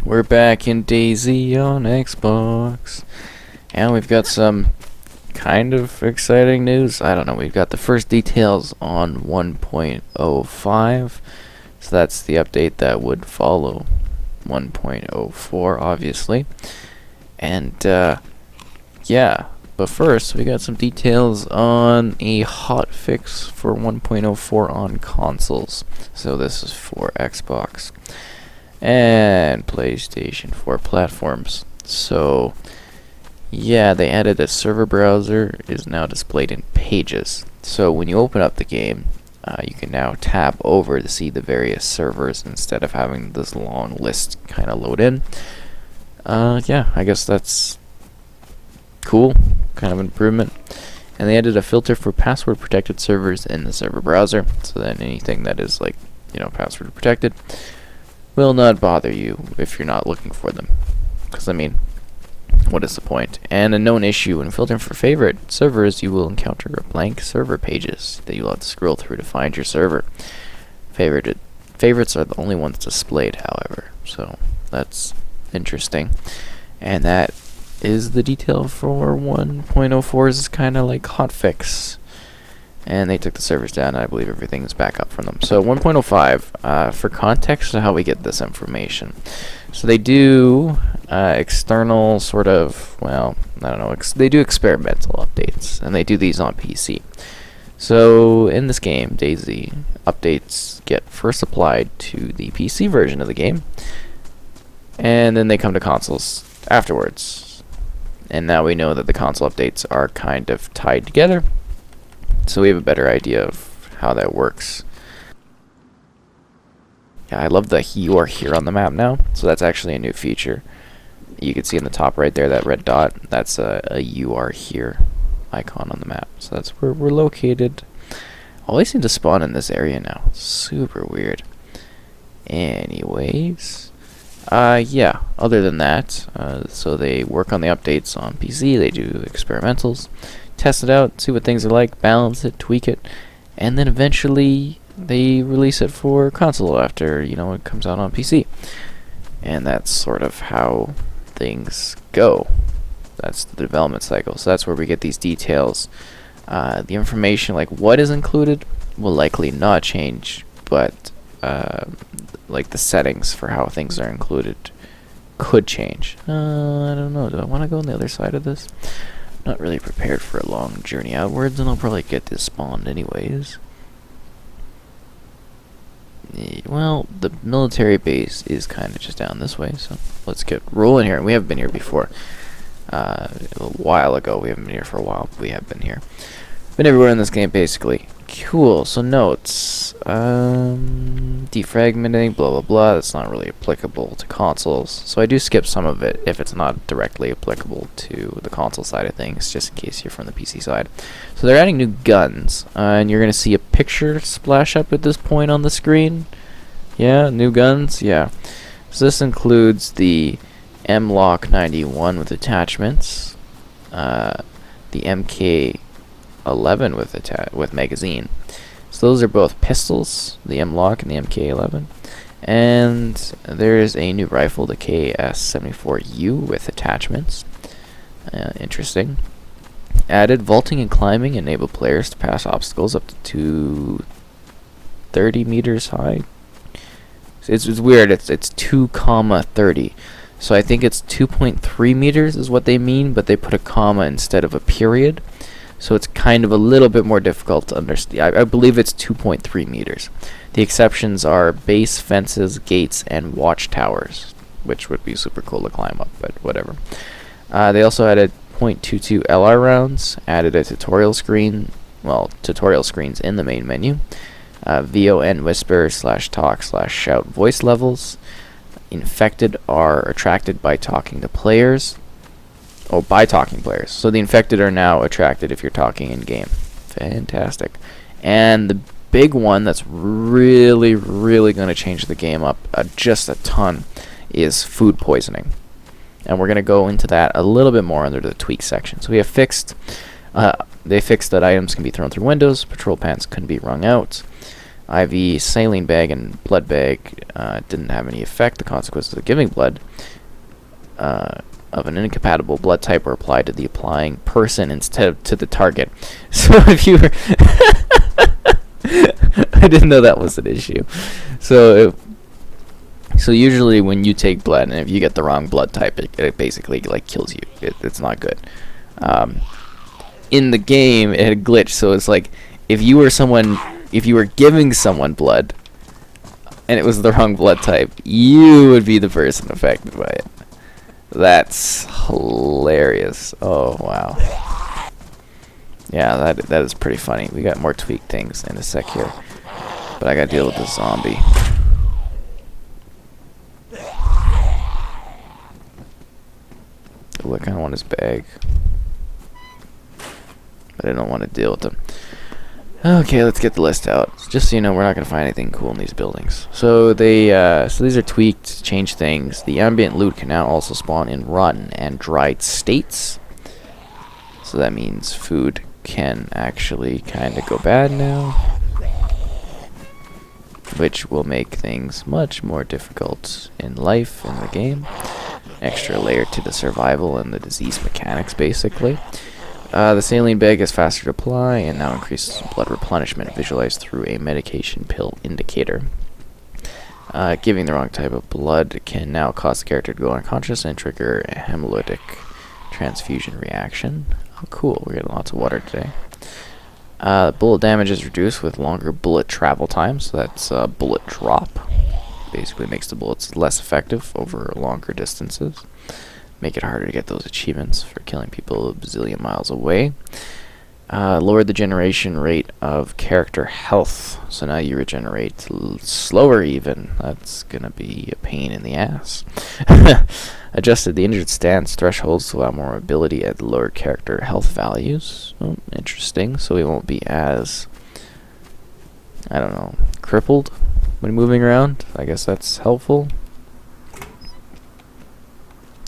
We're back in DayZ on Xbox, and we've got some kind of exciting news. I don't know, we've got the first details on 1.05, so that's the update that would follow 1.04, obviously. And, yeah, but first, we got some details on a hotfix for 1.04 on consoles. So this is for Xbox and PlayStation 4 platforms. So yeah, they added a server browser is now displayed in pages. So when you open up the game, you can now tab over to see the various servers instead of having this long list kind of load in. Yeah, I guess that's cool, kind of an improvement. And they added a filter for password protected servers in the server browser, so then anything that is like, password protected will not bother you if you're not looking for them. Because, I mean, what is the point? And a known issue: when filtering for favorite servers, you will encounter blank server pages that you'll have to scroll through to find your server. Favorites are the only ones displayed, however, so that's interesting. And that is the detail for 1.04's kind of like hotfix. And they took the servers down, and I believe everything is back up from them. So 1.05, for context of how we get this information. So they do external sort of, well, I don't know, they do experimental updates, and they do these on PC. So in this game, DayZ, updates get first applied to the PC version of the game, and then they come to consoles afterwards. And now we know that the console updates are kind of tied together, so we have a better idea of how that works. Yeah, I love that you are here on the map now, so that's actually a new feature. You can see in the top right there, that red dot, that's a you are here icon on the map. So that's where we're located. Always seem to spawn in this area now. Super weird. Anyways, yeah, other than that, so they work on the updates on PC, they do experimentals, test it out, see what things are like, balance it, tweak it, and then eventually they release it for console after, it comes out on PC. And that's sort of how things go. That's the development cycle. So that's where we get these details. The information, like what is included, will likely not change, but like the settings for how things are included could change. I don't know. Do I want to go on the other side of this? Not really prepared for a long journey outwards, and I'll probably get this spawned anyways. Well, the military base is kind of just down this way, so let's get rolling here. We haven't been here before. A while ago. We haven't been here for a while, but we have been here. Been everywhere in this game, basically. Cool, so notes. Defragmenting, blah blah blah. That's not really applicable to consoles, so I do skip some of it if it's not directly applicable to the console side of things, just in case you're from the PC side. So they're adding new guns, and you're going to see a picture splash up at this point on the screen. Yeah, new guns, yeah. So this includes the M-Lock 91 with attachments, the MK11 with magazine. So those are both pistols, the M-Lock and the MK11. And there is a new rifle, the KS-74U with attachments. Interesting. Added vaulting and climbing enable players to pass obstacles up to 30 meters high. It's weird. It's 2,30. So I think it's 2.3 meters is what they mean, but they put a comma instead of a period. So it's kind of a little bit more difficult to understand. I believe it's 2.3 meters. The exceptions are base, fences, gates, and watchtowers, which would be super cool to climb up, but whatever. They also added .22 LR rounds, added a tutorial screen, tutorial screens in the main menu, VON whisper /talk /shout voice levels. Infected are attracted by talking to players. Oh, by talking players. So the infected are now attracted if you're talking in game. Fantastic. And the big one that's really, really going to change the game up just a ton is food poisoning. And we're going to go into that a little bit more under the tweak section. So we have they fixed that items can be thrown through windows, patrol pants can be wrung out. IV, saline bag, and blood bag didn't have any effect. The consequences of giving blood of an incompatible blood type were applied to the applying person instead of to the target. So if you were I didn't know that was an issue. So usually when you take blood, and if you get the wrong blood type, it basically like kills you. It's not good. In the game, it had glitched, so it's like if you were giving someone blood and it was the wrong blood type, you would be the person affected by it. That's hilarious. Oh wow. Yeah, that is pretty funny. We got more tweaked things in a sec here, but I gotta deal with this zombie. Ooh, I kind of want his bag, but I don't want to deal with him. Okay, let's get the list out. Just so you know, we're not gonna find anything cool in these buildings. So these are tweaked to change things. The ambient loot can now also spawn in rotten and dried states. So that means food can actually kind of go bad now, which will make things much more difficult in life in the game. Extra layer to the survival and the disease mechanics, basically. The saline bag is faster to apply and now increases blood replenishment visualized through a medication pill indicator. Giving the wrong type of blood can now cause the character to go unconscious and trigger a hemolytic transfusion reaction. Oh, cool. We're getting lots of water today. Bullet damage is reduced with longer bullet travel time, so that's bullet drop. Basically makes the bullets less effective over longer distances. Make it harder to get those achievements for killing people a bazillion miles away. Lowered the generation rate of character health, so now you regenerate slower even. That's gonna be a pain in the ass. Adjusted the injured stance thresholds to allow more mobility at lower character health values. Oh, interesting. So we won't be as, I don't know, crippled when moving around. I guess that's helpful.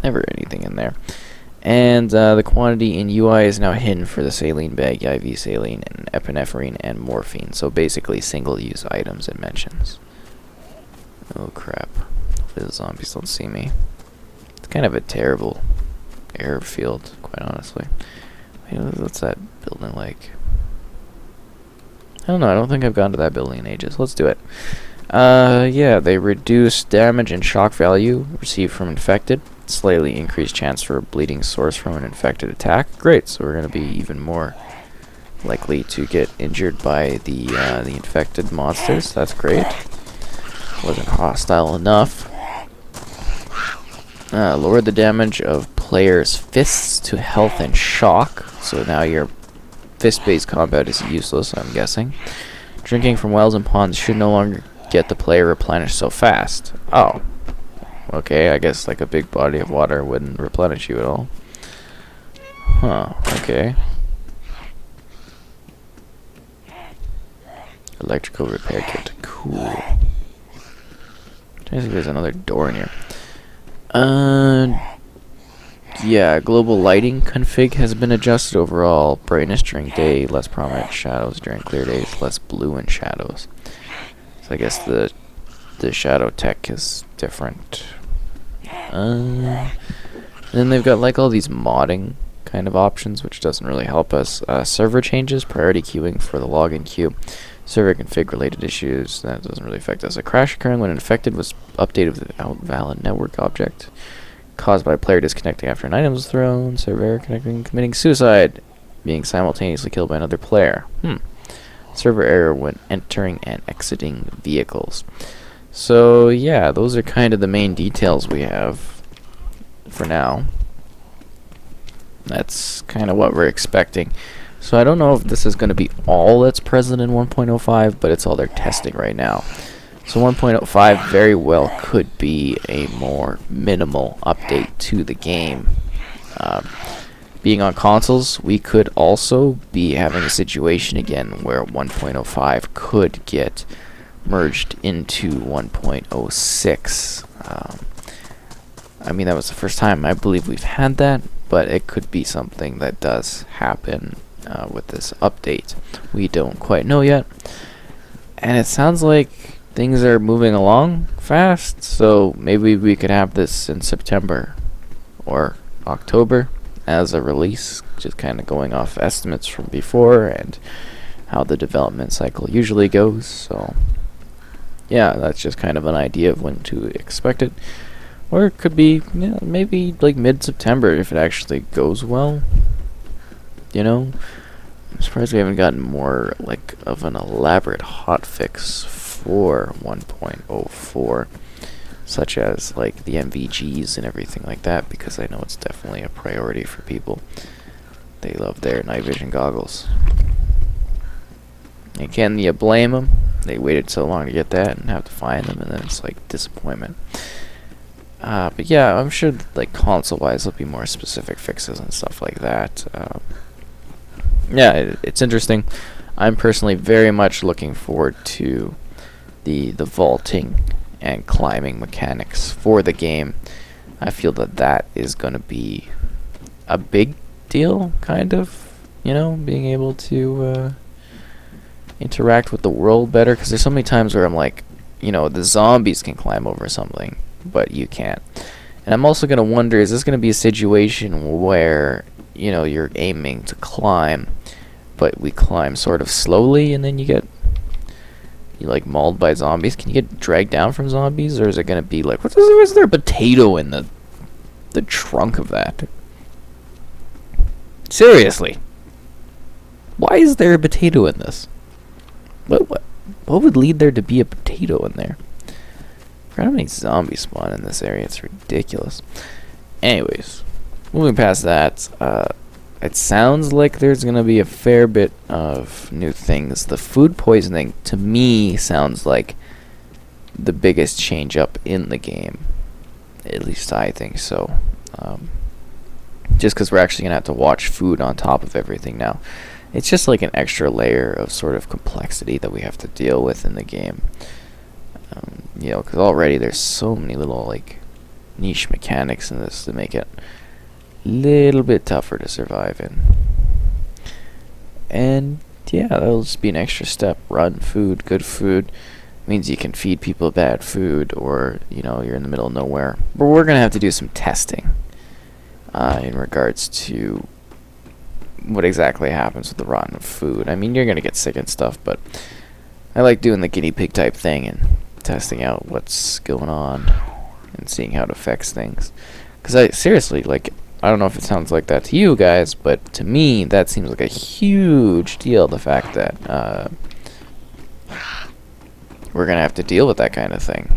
Never anything in there. And the quantity in UI is now hidden for the saline bag, IV saline, and epinephrine, and morphine. So basically single-use items it mentions. Oh crap. Hopefully the zombies don't see me. It's kind of a terrible airfield, quite honestly. Wait, what's that building like? I don't know, I don't think I've gone to that building in ages. Let's do it. Yeah, they reduce damage and shock value received from infected. Slightly increased chance for a bleeding source from an infected attack. Great, so we're going to be even more likely to get injured by the infected monsters. That's great. Wasn't hostile enough. Lower the damage of players' fists to health and shock. So now your fist-based combat is useless, I'm guessing. Drinking from wells and ponds should no longer get the player replenished so fast. Oh. Okay, I guess like a big body of water wouldn't replenish you at all. Huh, okay. Electrical repair kit. Cool. I think there's another door in here. Yeah, global lighting config has been adjusted overall. Brightness during day, less prominent shadows during clear days, less blue in shadows. So I guess the shadow tech is different. Then they've got like all these modding kind of options, which doesn't really help us. Server changes, priority queuing for the login queue. Server config related issues, that doesn't really affect us. A crash occurring when infected was updated without valid network object. Caused by a player disconnecting after an item was thrown. Server error connecting, committing suicide. Being simultaneously killed by another player. Server error when entering and exiting vehicles. So yeah, those are kind of the main details we have for now. That's kind of what we're expecting. So I don't know if this is going to be all that's present in 1.05, but it's all they're testing right now. So 1.05 very well could be a more minimal update to the game. Being on consoles, we could also be having a situation again where 1.05 could get merged into 1.06. I mean, that was the first time I believe we've had that, but it could be something that does happen with this update. We don't quite know yet. And it sounds like things are moving along fast, so maybe we could have this in September or October as a release, just kind of going off estimates from before and how the development cycle usually goes. So yeah, that's just kind of an idea of when to expect it. Or it could be, yeah, maybe like mid-September if it actually goes well. You know, I'm surprised we haven't gotten more like of an elaborate hotfix for 1.04, such as like the MVGs and everything like that, because I know it's definitely a priority for people. They love their night vision goggles. And can you blame them? They waited so long to get that and have to find them, and then it's like disappointment. But yeah, I'm sure like console-wise there'll be more specific fixes and stuff like that. Yeah, it's interesting. I'm personally very much looking forward to the vaulting and climbing mechanics for the game. I feel that that is going to be a big deal, kind of. You know, being able to interact with the world better, because there's so many times where I'm like, you know, the zombies can climb over something, but you can't. And I'm also going to wonder, is this going to be a situation where, you know, you're aiming to climb, but we climb sort of slowly, and then you like mauled by zombies? Can you get dragged down from zombies, or is it going to be like, is there a potato in the trunk of that? Seriously, why is there a potato in this? What would lead there to be a potato in there? I forgot how many zombies spawn in this area. It's ridiculous. Anyways, moving past that, it sounds like there's going to be a fair bit of new things. The food poisoning, to me, sounds like the biggest change up in the game. At least I think so. Just because we're actually going to have to watch food on top of everything now. It's just like an extra layer of sort of complexity that we have to deal with in the game. You know, because already there's so many little like niche mechanics in this to make it a little bit tougher to survive in. And yeah, that'll just be an extra step. Run food, good food means you can feed people bad food, or you know, you're in the middle of nowhere. But we're gonna have to do some testing in regards to what exactly happens with the rotten food. I mean, you're gonna get sick and stuff, but I like doing the guinea pig type thing and testing out what's going on and seeing how it affects things. Because I seriously, like, I don't know if it sounds like that to you guys, but to me that seems like a huge deal, the fact that we're gonna have to deal with that kind of thing,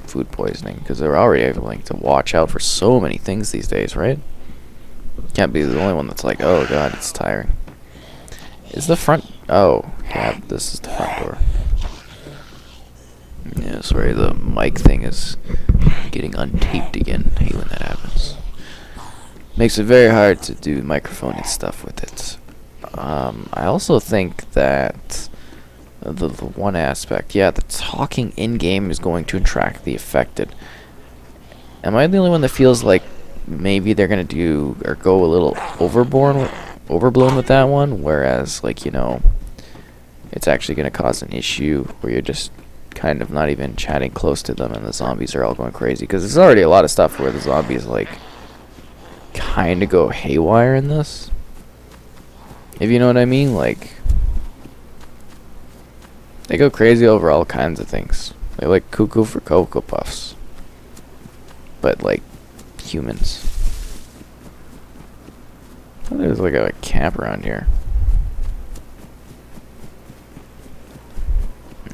food poisoning, because they're already able to watch out for so many things these days, right? Can't be the only one that's like, oh god, it's tiring. Is the front... oh, yeah, this is the front door. Yeah, sorry, the mic thing is getting untaped again. I hate when that happens. Makes it very hard to do microphone and stuff with it. I also think that the one aspect, yeah, the talking in-game is going to attract the affected. Am I the only one that feels like maybe they're gonna do or go a little overblown with that one, whereas, like, you know, it's actually gonna cause an issue where you're just kind of not even chatting close to them and the zombies are all going crazy? Because there's already a lot of stuff where the zombies like kind of go haywire in this, if you know what I mean. Like, they go crazy over all kinds of things. They like cuckoo for Cocoa Puffs, but like humans. Oh, there's like a camp around here.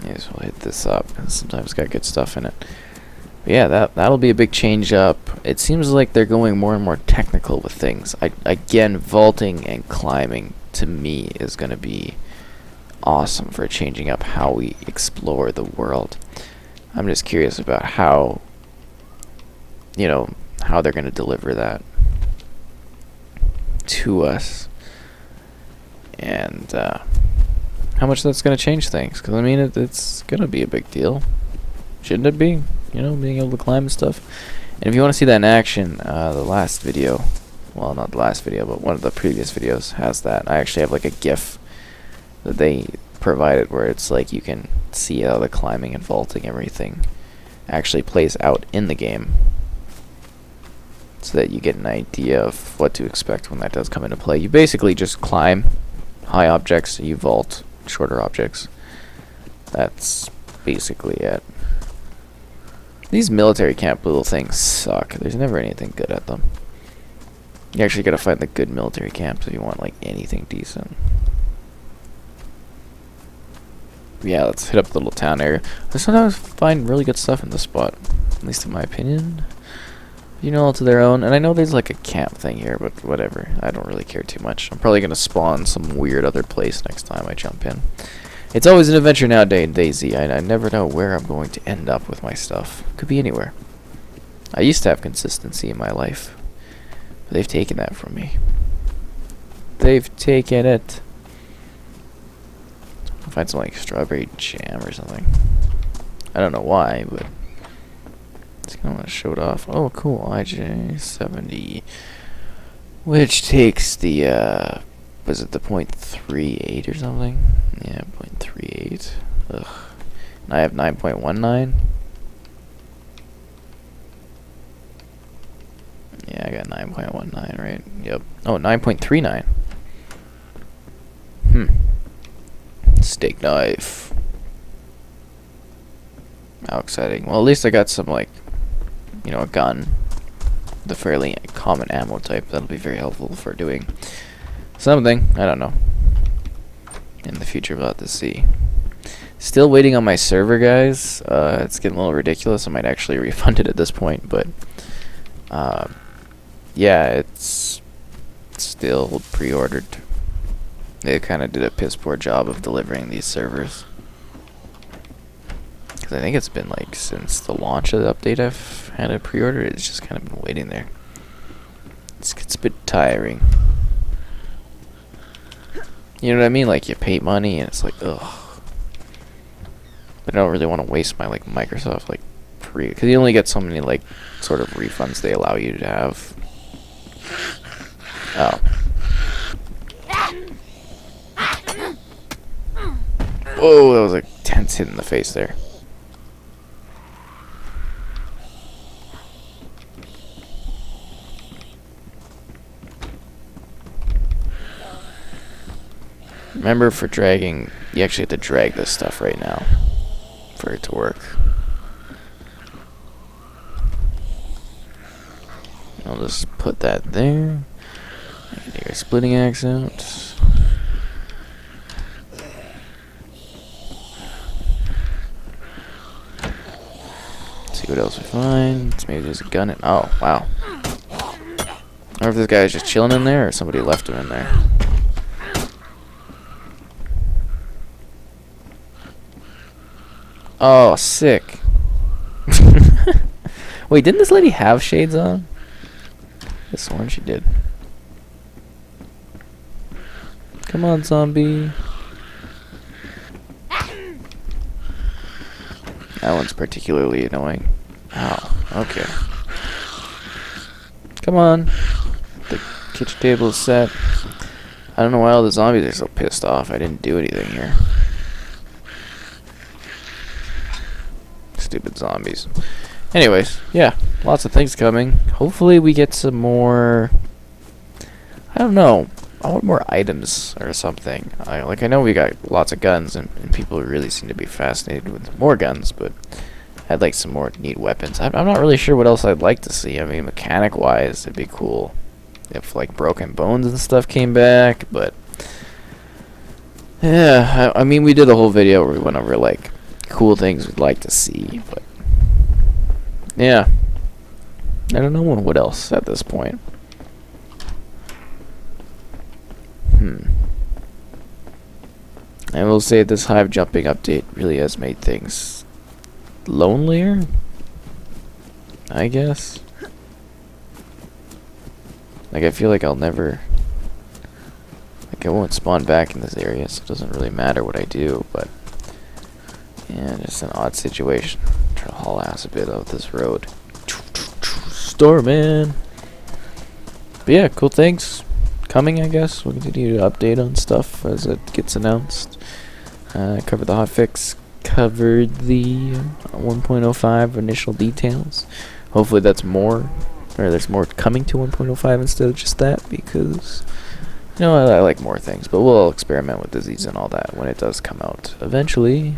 Yes, we'll hit this up. Sometimes it's got good stuff in it. But yeah, that'll be a big change up. It seems like they're going more and more technical with things. Again, vaulting and climbing to me is going to be awesome for changing up how we explore the world. I'm just curious about how, you know, how they're going to deliver that to us, and how much that's going to change things. Because I mean, it's going to be a big deal, shouldn't it be? You know, being able to climb and stuff. And if you want to see that in action, the last video, well, not the last video, but one of the previous videos has that. I actually have like a GIF that they provided where it's like you can see how the climbing and vaulting everything actually plays out in the game, so that you get an idea of what to expect when that does come into play. You basically just climb high objects, you vault shorter objects. That's basically it. These military camp little things suck. There's never anything good at them. You actually gotta find the good military camps if you want like anything decent. Yeah, let's hit up the little town area. I sometimes find really good stuff in this spot, at least in my opinion. You know, all to their own. And I know there's like a camp thing here, but whatever. I don't really care too much. I'm probably gonna spawn some weird other place next time I jump in. It's always an adventure nowadays in DayZ. I never know where I'm going to end up with my stuff. Could be anywhere. I used to have consistency in my life, but they've taken that from me. They've taken it. I'll find some like strawberry jam or something. I don't know why, but it's kind of showed off. Oh, cool. IJ70, which takes the was it the .38 or something? Yeah, .38. Ugh. And I have 9.19. Yeah, I got 9.19, right? Yep. Oh, 9.39. Steak knife. How exciting. Well, at least I got some, like, you know, a gun. The fairly common ammo type. That'll be very helpful for doing something. I don't know. In the future, we'll have to see. Still waiting on my server, guys. It's getting a little ridiculous. I might actually refund it at this point, but yeah, it's still pre-ordered. They kind of did a piss poor job of delivering these servers, because I think it's been like since the launch of the update I've had it pre-ordered. It's just kind of been waiting there. It's a bit tiring. You know what I mean? Like, you pay money and it's like, ugh. But I don't really want to waste my, like, Microsoft, like, free. Because you only get so many, like, sort of refunds they allow you to have. Oh. Whoa, that was a tense hit in the face there. Remember, for dragging, you actually have to drag this stuff right now for it to work. I'll just put that there. I can take our splitting axe out. See what else we find. Maybe there's a gun in. Oh, wow. I wonder if this guy is just chilling in there or somebody left him in there. Oh, sick. Wait, didn't this lady have shades on? I sworn she did. Come on, zombie. That one's particularly annoying. Ow, okay. Come on. The kitchen table is set. I don't know why all the zombies are so pissed off. I didn't do anything here. Stupid zombies. Anyways, yeah, lots of things coming. Hopefully we get some more, I don't know, I want more items or something. I know we got lots of guns, and people really seem to be fascinated with more guns, but I'd like some more neat weapons. I'm not really sure what else I'd like to see. I mean, mechanic wise, it'd be cool if like broken bones and stuff came back, but yeah, I mean, we did a whole video where we went over like cool things we'd like to see, but yeah, I don't know what else at this point. I will say this hive jumping update really has made things lonelier, I guess. Like, I feel like I'll never, like, I won't spawn back in this area, so it doesn't really matter what I do, but yeah, just an odd situation. Try to haul ass a bit out this road. Stormin'. But yeah, cool things coming, I guess. We'll continue to update on stuff as it gets announced. Cover the hotfix covered the 1.05 initial details. Hopefully that's more, or there's more coming to 1.05 instead of just that, because I like more things, but we'll experiment with disease and all that when it does come out eventually.